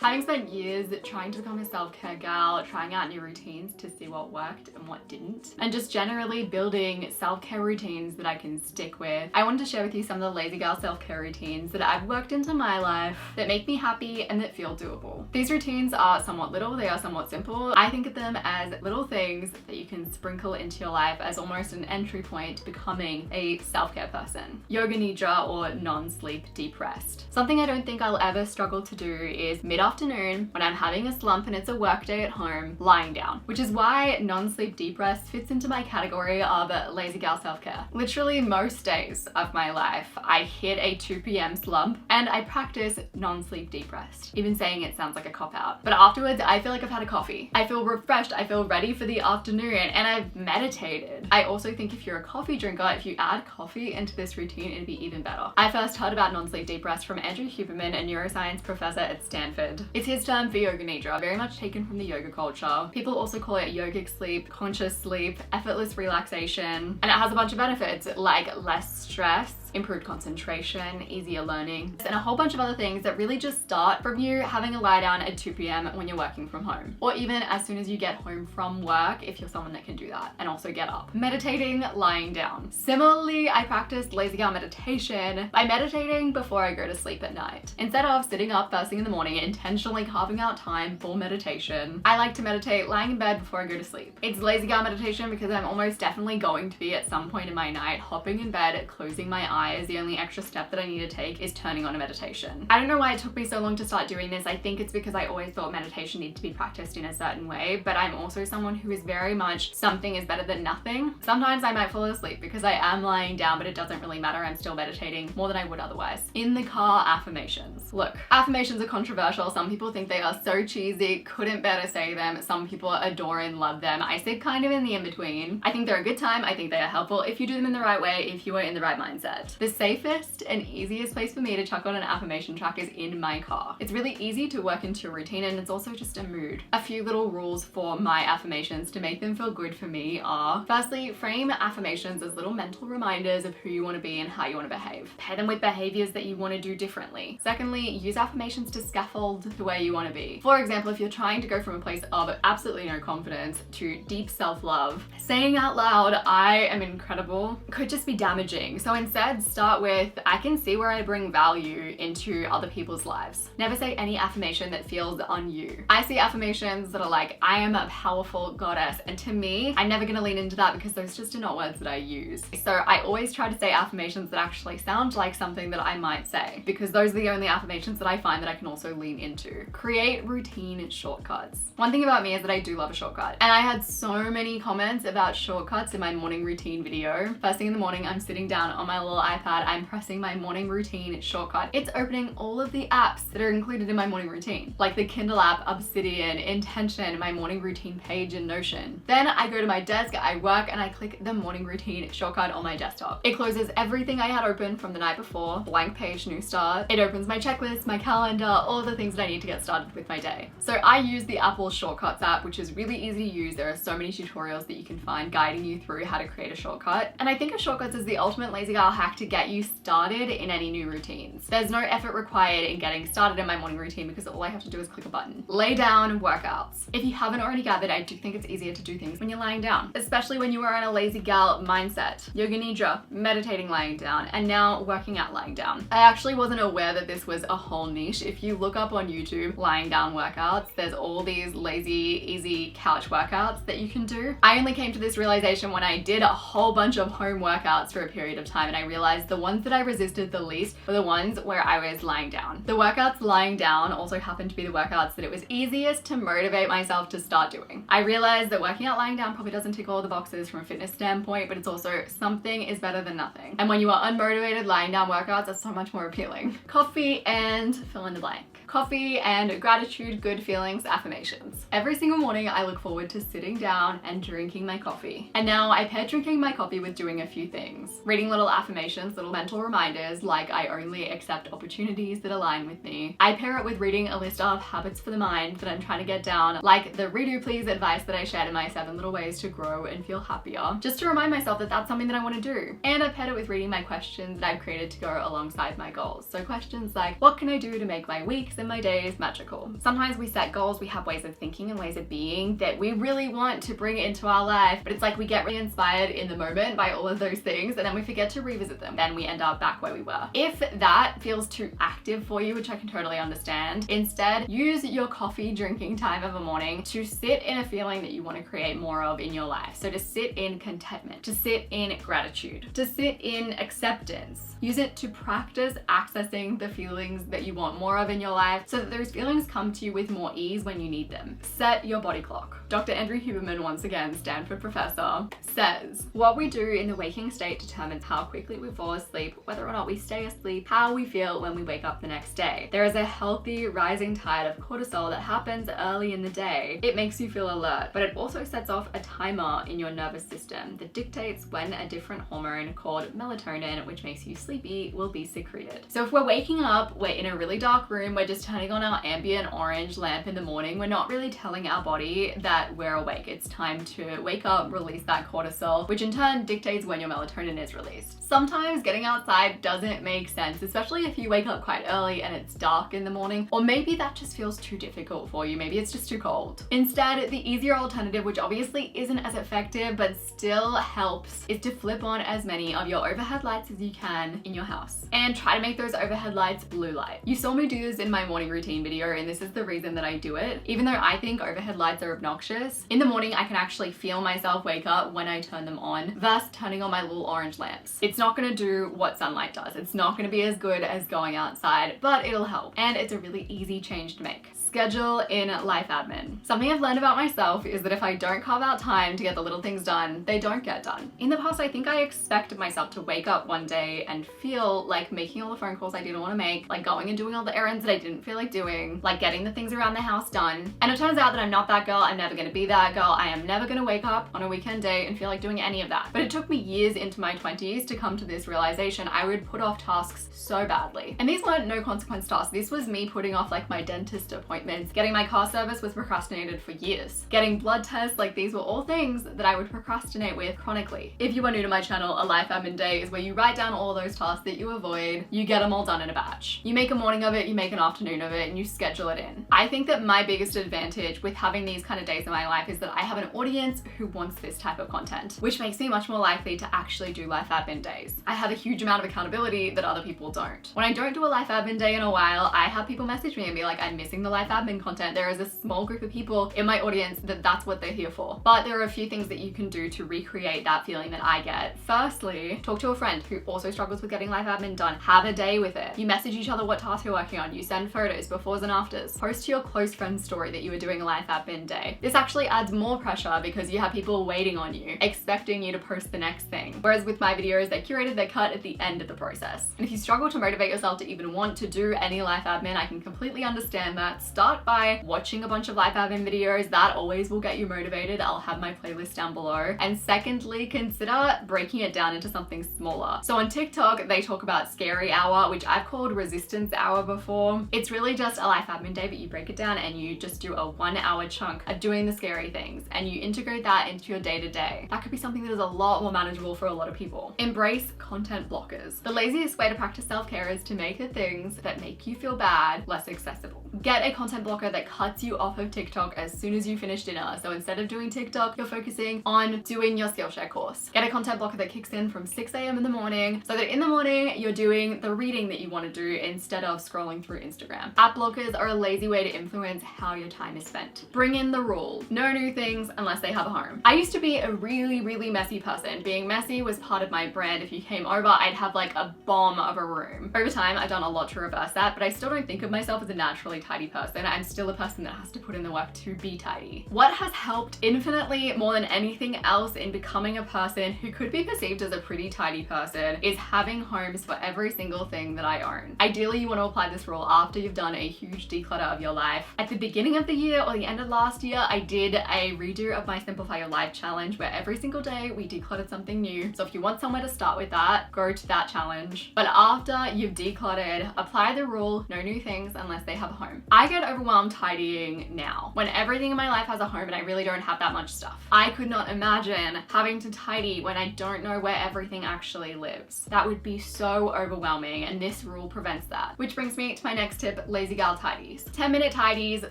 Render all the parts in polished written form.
Having spent years trying to become a self-care gal, trying out new routines to see what worked and what didn't, and just generally building self-care routines that I can stick with, I wanted to share with you some of the lazy gal self-care routines that I've worked into my life that make me happy and that feel doable. These routines are somewhat little, they are somewhat simple. I think of them as little things that you can sprinkle into your life as almost an entry point to becoming a self-care person. Yoga nidra, or non-sleep deep rest. Something I don't think I'll ever struggle to do is mid-afternoon when I'm having a slump and it's a work day at home, lying down, which is why non-sleep deep rest fits into my category of lazy gal self-care. Literally most days of my life, I hit a 2 p.m. slump and I practice non-sleep deep rest. Even saying it sounds like a cop-out. But afterwards, I feel like I've had a coffee. I feel refreshed, I feel ready for the afternoon, and I've meditated. I also think if you're a coffee drinker, if you add coffee into this routine, it'd be even better. I first heard about non-sleep deep rest from Andrew Huberman, a neuroscience professor at Stanford. It's his term for yoga nidra, very much taken from the yoga culture. People also call it yogic sleep, conscious sleep, effortless relaxation, and it has a bunch of benefits like less stress, improved concentration, easier learning, and a whole bunch of other things that really just start from you having a lie down at 2 p.m. when you're working from home. Or even as soon as you get home from work, if you're someone that can do that, and also get up. Meditating lying down. Similarly, I practice lazy gal meditation by meditating before I go to sleep at night. Instead of sitting up first thing in the morning and intentionally carving out time for meditation, I like to meditate lying in bed before I go to sleep. It's lazy gal meditation because I'm almost definitely going to be at some point in my night hopping in bed, closing my eyes. The only extra step that I need to take is turning on a meditation. I don't know why it took me so long to start doing this. I think it's because I always thought meditation needed to be practiced in a certain way, but I'm also someone who is very much something is better than nothing. Sometimes I might fall asleep because I am lying down, but it doesn't really matter. I'm still meditating more than I would otherwise. In the car, affirmations. Look, affirmations are controversial. Some people think they are so cheesy, couldn't bear to say them. Some people adore and love them. I sit kind of in the in-between. I think they're a good time. I think they are helpful if you do them in the right way, if you are in the right mindset. The safest and easiest place for me to chuck on an affirmation track is in my car. It's really easy to work into a routine, and it's also just a mood. A few little rules for my affirmations to make them feel good for me are, firstly, frame affirmations as little mental reminders of who you want to be and how you want to behave. Pair them with behaviors that you want to do differently. Secondly, use affirmations to scaffold to where you want to be. For example, if you're trying to go from a place of absolutely no confidence to deep self-love, saying out loud, "I am incredible," could just be damaging. So instead, start with, "I can see where I bring value into other people's lives." Never say any affirmation that feels on you. I see affirmations that are like, "I am a powerful goddess," and to me, I'm never gonna lean into that because those just are not words that I use. So I always try to say affirmations that actually sound like something that I might say, because those are the only affirmations that I find that I can also lean into. Create routine shortcuts. One thing about me is that I do love a shortcut, and I had so many comments about shortcuts in my morning routine video. First thing in the morning, I'm sitting down on my little iPad, I'm pressing my morning routine shortcut. It's opening all of the apps that are included in my morning routine, like the Kindle app, Obsidian, Intention, my morning routine page in Notion. Then I go to my desk, I work, and I click the morning routine shortcut on my desktop. It closes everything I had open from the night before, blank page, new start. It opens my checklist, my calendar, all of the things that I need to get started with my day. So I use the Apple Shortcuts app, which is really easy to use. There are so many tutorials that you can find guiding you through how to create a shortcut. And I think of shortcuts as the ultimate lazy gal hack to get you started in any new routines. There's no effort required in getting started in my morning routine because all I have to do is click a button. Lay down workouts. If you haven't already gathered, I do think it's easier to do things when you're lying down, especially when you are in a lazy gal mindset. Yoga nidra, meditating lying down, and now working out lying down. I actually wasn't aware that this was a whole niche. If you look up on YouTube lying down workouts, there's all these lazy, easy couch workouts that you can do. I only came to this realization when I did a whole bunch of home workouts for a period of time, and I realized the ones that I resisted the least were the ones where I was lying down. The workouts lying down also happened to be the workouts that it was easiest to motivate myself to start doing. I realized that working out lying down probably doesn't tick all the boxes from a fitness standpoint, but it's also something is better than nothing. And when you are unmotivated, lying down workouts are so much more appealing. Coffee and fill in the blank. Coffee and gratitude, good feelings, affirmations. Every single morning I look forward to sitting down and drinking my coffee. And now I pair drinking my coffee with doing a few things. Reading little affirmations, little mental reminders like I only accept opportunities that align with me. I pair it with reading a list of habits for the mind that I'm trying to get down, like the redo please advice that I shared in my 7 little ways to grow and feel happier, just to remind myself that that's something that I want to do. And I paired it with reading my questions that I've created to go alongside my goals. So questions like, what can I do to make my weeks in my days magical. Sometimes we set goals, we have ways of thinking and ways of being that we really want to bring into our life, but it's like we get really inspired in the moment by all of those things and then we forget to revisit them. Then we end up back where we were. If that feels too active for you, which I can totally understand, instead use your coffee drinking time of the morning to sit in a feeling that you want to create more of in your life. So to sit in contentment, to sit in gratitude, to sit in acceptance. Use it to practice accessing the feelings that you want more of in your life so that those feelings come to you with more ease when you need them. Set your body clock. Dr. Andrew Huberman, once again, Stanford professor, says, what we do in the waking state determines how quickly we fall asleep, whether or not we stay asleep, how we feel when we wake up the next day. There is a healthy rising tide of cortisol that happens early in the day. It makes you feel alert, but it also sets off a timer in your nervous system that dictates when a different hormone called melatonin, which makes you sleepy, will be secreted. So if we're waking up, we're in a really dark room, we're just turning on our ambient orange lamp in the morning, we're not really telling our body that we're awake. It's time to wake up, release that cortisol, which in turn dictates when your melatonin is released. Sometimes getting outside doesn't make sense, especially if you wake up quite early and it's dark in the morning, or maybe that just feels too difficult for you. Maybe it's just too cold. Instead, the easier alternative, which obviously isn't as effective but still helps, is to flip on as many of your overhead lights as you can in your house and try to make those overhead lights blue light. You saw me do this in my morning routine video, and this is the reason that I do it. Even though I think overhead lights are obnoxious, in the morning I can actually feel myself wake up when I turn them on versus turning on my little orange lamps. It's not going to do what sunlight does. It's not going to be as good as going outside, but it'll help. And it's a really easy change to make. Schedule in life admin. Something I've learned about myself is that if I don't carve out time to get the little things done, they don't get done. In the past, I think I expected myself to wake up one day and feel like making all the phone calls I didn't want to make, like going and doing all the errands that I didn't feel like doing, like getting the things around the house done. And it turns out that I'm not that girl. I'm never going to be that girl. I am never going to wake up on a weekend day and feel like doing any of that. But it took me years into my 20s to come to this realization. I would put off tasks so badly. And these weren't no consequence tasks. This was me putting off like my dentist appointments. Getting my car service was procrastinated for years. Getting blood tests, like these were all things that I would procrastinate with chronically. If you are new to my channel, a life admin day is where you write down all those tasks that you avoid, you get them all done in a batch. You make a morning of it, you make an afternoon of it, and you schedule it in. I think that my biggest advantage with having these kind of days in my life is that I have an audience who wants this type of content, which makes me much more likely to actually do life admin days. I have a huge amount of accountability that other people don't. When I don't do a life admin day in a while, I have people message me and be like, I'm missing the life admin content. There is a small group of people in my audience that's what they're here for. But there are a few things that you can do to recreate that feeling that I get. Firstly, talk to a friend who also struggles with getting life admin done. Have a day with it. You message each other what tasks you're working on. You send photos, befores and afters. Post to your close friend's story that you are doing a life admin day. This actually adds more pressure because you have people waiting on you, expecting you to post the next thing. Whereas with my videos, they're curated, they're cut at the end of the process. And if you struggle to motivate yourself to even want to do any life admin, I can completely understand that. Start by watching a bunch of life admin videos. That always will get you motivated. I'll have my playlist down below. And secondly, consider breaking it down into something smaller. So on TikTok, they talk about scary hour, which I've called resistance hour before. It's really just a life admin day, but you break it down and you just do a 1 hour chunk of doing the scary things and you integrate that into your day-to-day. That could be something that is a lot more manageable for a lot of people. Embrace content blockers. The laziest way to practice self-care is to make the things that make you feel bad less accessible. Get a content blocker that cuts you off of TikTok as soon as you finish dinner. So instead of doing TikTok, you're focusing on doing your Skillshare course. Get a content blocker that kicks in from 6 a.m. in the morning so that in the morning you're doing the reading that you want to do instead of scrolling through Instagram. App blockers are a lazy way to influence how your time is spent. Bring in the rule. No new things unless they have a home. I used to be a really messy person. Being messy was part of my brand. If you came over, I'd have like a bomb of a room. Over time, I've done a lot to reverse that, but I still don't think of myself as a naturally tidy person. I'm still a person that has to put in the work to be tidy. What has helped infinitely more than anything else in becoming a person who could be perceived as a pretty tidy person is having homes for every single thing that I own. Ideally, you want to apply this rule after you've done a huge declutter of your life. At the beginning of the year or the end of last year, I did a redo of my Simplify Your Life challenge where every single day we decluttered something new. So if you want somewhere to start with that, go to that challenge. But after you've decluttered, apply the rule, no new things unless they have a home. I get get overwhelmed tidying now when everything in my life has a home and I really don't have that much stuff. I could not imagine having to tidy when I don't know where everything actually lives. That would be so overwhelming, and this rule prevents that. Which brings me to my next tip, lazy gal tidies. 10-minute tidies,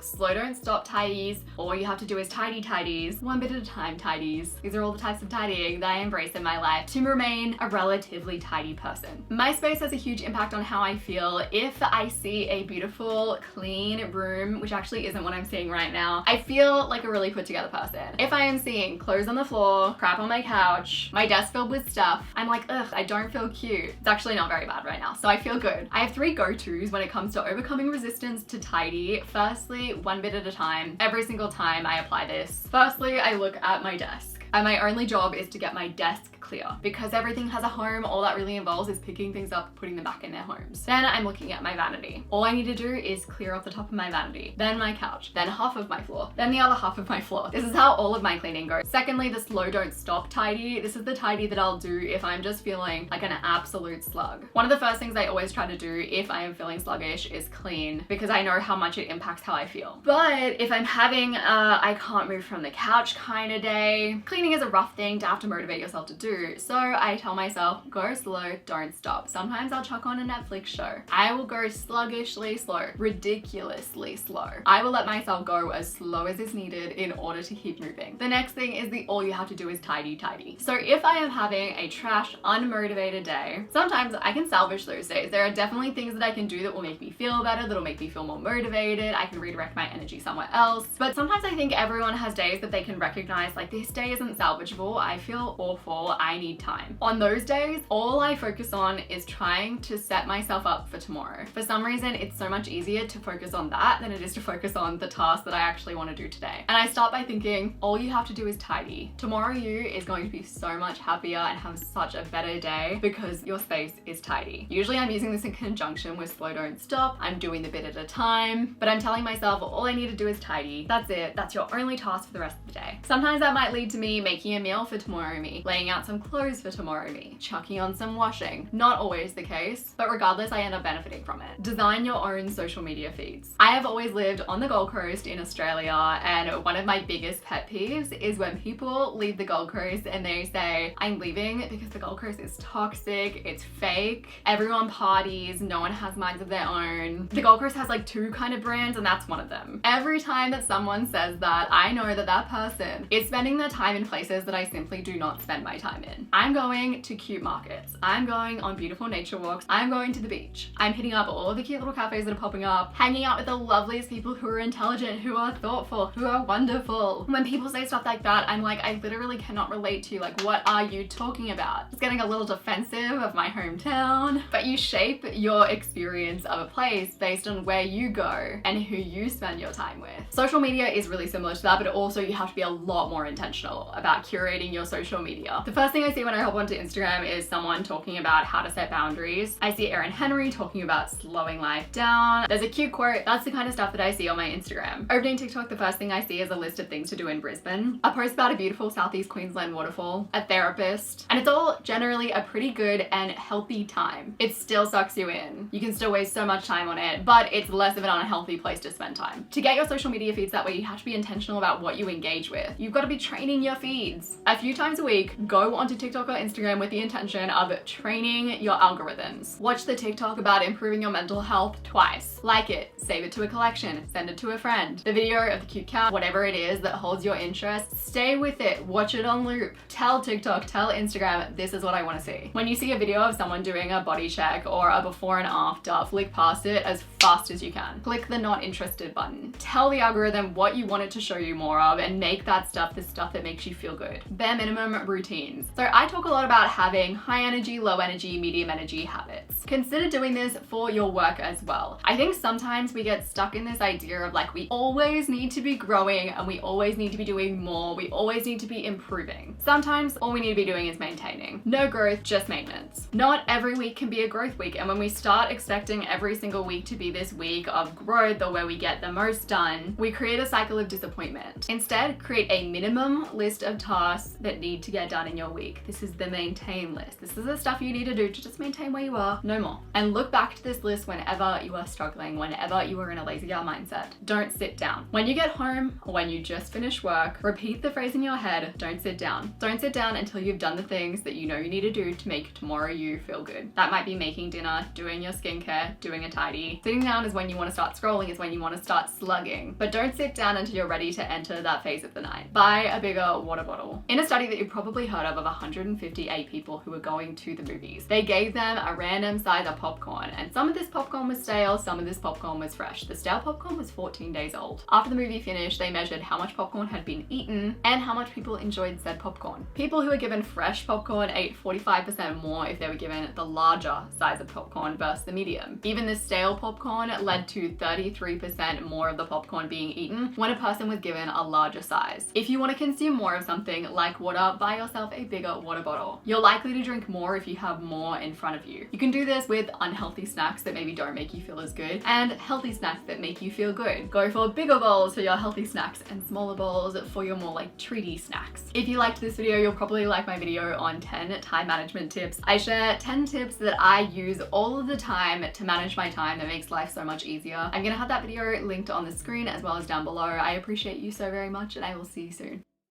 slow don't stop tidies. All you have to do is tidies, one bit at a time tidies. These are all the types of tidying that I embrace in my life to remain a relatively tidy person. My space has a huge impact on how I feel. If I see a beautiful, clean room, which actually isn't what I'm seeing right now, I feel like a really put together person. If I am seeing clothes on the floor, crap on my couch, my desk filled with stuff, I'm like, ugh, I don't feel cute. It's actually not very bad right now, so I feel good. I have 3 go-tos when it comes to overcoming resistance to tidy. Firstly, one bit at a time. Every single time I apply this. Firstly, I look at my desk, and my only job is to get my desk clear. Because everything has a home, all that really involves is picking things up, putting them back in their homes. Then I'm looking at my vanity. All I need to do is clear off the top of my vanity, then my couch, then half of my floor, then the other half of my floor. This is how all of my cleaning goes. Secondly, the slow don't stop tidy. This is the tidy that I'll do if I'm just feeling like an absolute slug. One of the first things I always try to do if I am feeling sluggish is clean, because I know how much it impacts how I feel. But if I'm having I can't move from the couch kind of day, cleaning is a rough thing to have to motivate yourself to do. So I tell myself, go slow, don't stop. Sometimes I'll chuck on a Netflix show. I will go sluggishly slow, ridiculously slow. I will let myself go as slow as is needed in order to keep moving. The next thing is the all you have to do is tidy. So if I am having a trash, unmotivated day, sometimes I can salvage those days. There are definitely things that I can do that will make me feel better, that'll make me feel more motivated. I can redirect my energy somewhere else. But sometimes I think everyone has days that they can recognize, like, this day isn't salvageable. I feel awful. I need time. On those days, all I focus on is trying to set myself up for tomorrow. For some reason, it's so much easier to focus on that than it is to focus on the task that I actually want to do today. And I start by thinking, all you have to do is tidy. Tomorrow you is going to be so much happier and have such a better day because your space is tidy. Usually I'm using this in conjunction with slow don't stop. I'm doing the bit at a time, but I'm telling myself all I need to do is tidy. That's it. That's your only task for the rest of the day. Sometimes that might lead to me making a meal for tomorrow me, laying out some clothes for tomorrow me, chucking on some washing. Not always the case, but regardless, I end up benefiting from it. Design your own social media feeds. I have always lived on the Gold Coast in Australia, and one of my biggest pet peeves is when people leave the Gold Coast and they say, I'm leaving because the Gold Coast is toxic, it's fake, everyone parties, no one has minds of their own. The Gold Coast has like 2 kind of brands, and that's one of them. Every time that someone says that, I know that that person is spending their time in places that I simply do not spend my time in. I'm going to cute markets. I'm going on beautiful nature walks. I'm going to the beach. I'm hitting up all of the cute little cafes that are popping up, hanging out with the loveliest people who are intelligent, who are thoughtful, who are wonderful. When people say stuff like that, I'm like, I literally cannot relate to you. Like, what are you talking about? It's getting a little defensive of my hometown. But you shape your experience of a place based on where you go and who you spend your time with. Social media is really similar to that, but also you have to be a lot more intentional about curating your social media. The first thing I see when I hop onto Instagram is someone talking about how to set boundaries. I see Erin Henry talking about slowing life down. There's a cute quote. That's the kind of stuff that I see on my Instagram. Opening TikTok, the first thing I see is a list of things to do in Brisbane, a post about a beautiful Southeast Queensland waterfall, a therapist, and it's all generally a pretty good and healthy time. It still sucks you in. You can still waste so much time on it, but it's less of an unhealthy place to spend time. To get your social media feeds that way, you have to be intentional about what you engage with. You've got to be training your feeds. A few times a week, go onto TikTok or Instagram with the intention of training your algorithms. Watch the TikTok about improving your mental health twice. Like it, save it to a collection, send it to a friend. The video of the cute cat, whatever it is that holds your interest, stay with it, watch it on loop. Tell TikTok, tell Instagram, this is what I want to see. When you see a video of someone doing a body check or a before and after, flick past it as fast as you can. Click the not interested button. Tell the algorithm what you want it to show you more of and make that stuff the stuff that makes you feel good. Bare minimum routines. So I talk a lot about having high energy, low energy, medium energy habits. Consider doing this for your work as well. I think sometimes we get stuck in this idea of like, we always need to be growing and we always need to be doing more. We always need to be improving. Sometimes all we need to be doing is maintaining. No growth, just maintenance. Not every week can be a growth week. And when we start expecting every single week to be this week of growth or where we get the most done, we create a cycle of disappointment. Instead, create a minimum list of tasks that need to get done in your week. This is the maintain list. This is the stuff you need to do to just maintain where you are, no more. And look back to this list whenever you are struggling, whenever you are in a lazy gal mindset. Don't sit down. When you get home or when you just finish work, repeat the phrase in your head, don't sit down. Don't sit down until you've done the things that you know you need to do to make tomorrow you feel good. That might be making dinner, doing your skincare, doing a tidy. Sitting down is when you want to start scrolling, is when you want to start slugging. But don't sit down until you're ready to enter that phase of the night. Buy a bigger water bottle. In a study that you've probably heard of 158 people who were going to the movies, they gave them a random size of popcorn, and some of this popcorn was stale, some of this popcorn was fresh. The stale popcorn was 14 days old. After the movie finished, they measured how much popcorn had been eaten and how much people enjoyed said popcorn. People who were given fresh popcorn ate 45% more if they were given the larger size of popcorn versus the medium. Even the stale popcorn led to 33% more of the popcorn being eaten when a person was given a larger size. If you want to consume more of something like water, buy yourself a bigger water bottle. You're likely to drink more if you have more in front of you. You can do this with unhealthy snacks that maybe don't make you feel as good and healthy snacks that make you feel good. Go for bigger bowls for your healthy snacks and smaller bowls for your more like treaty snacks. If you liked this video, you'll probably like my video on 10 time management tips. I share 10 tips that I use all of the time to manage my time that makes life so much easier. I'm gonna have that video linked on the screen as well as down below. I appreciate you so very much and I will see you soon.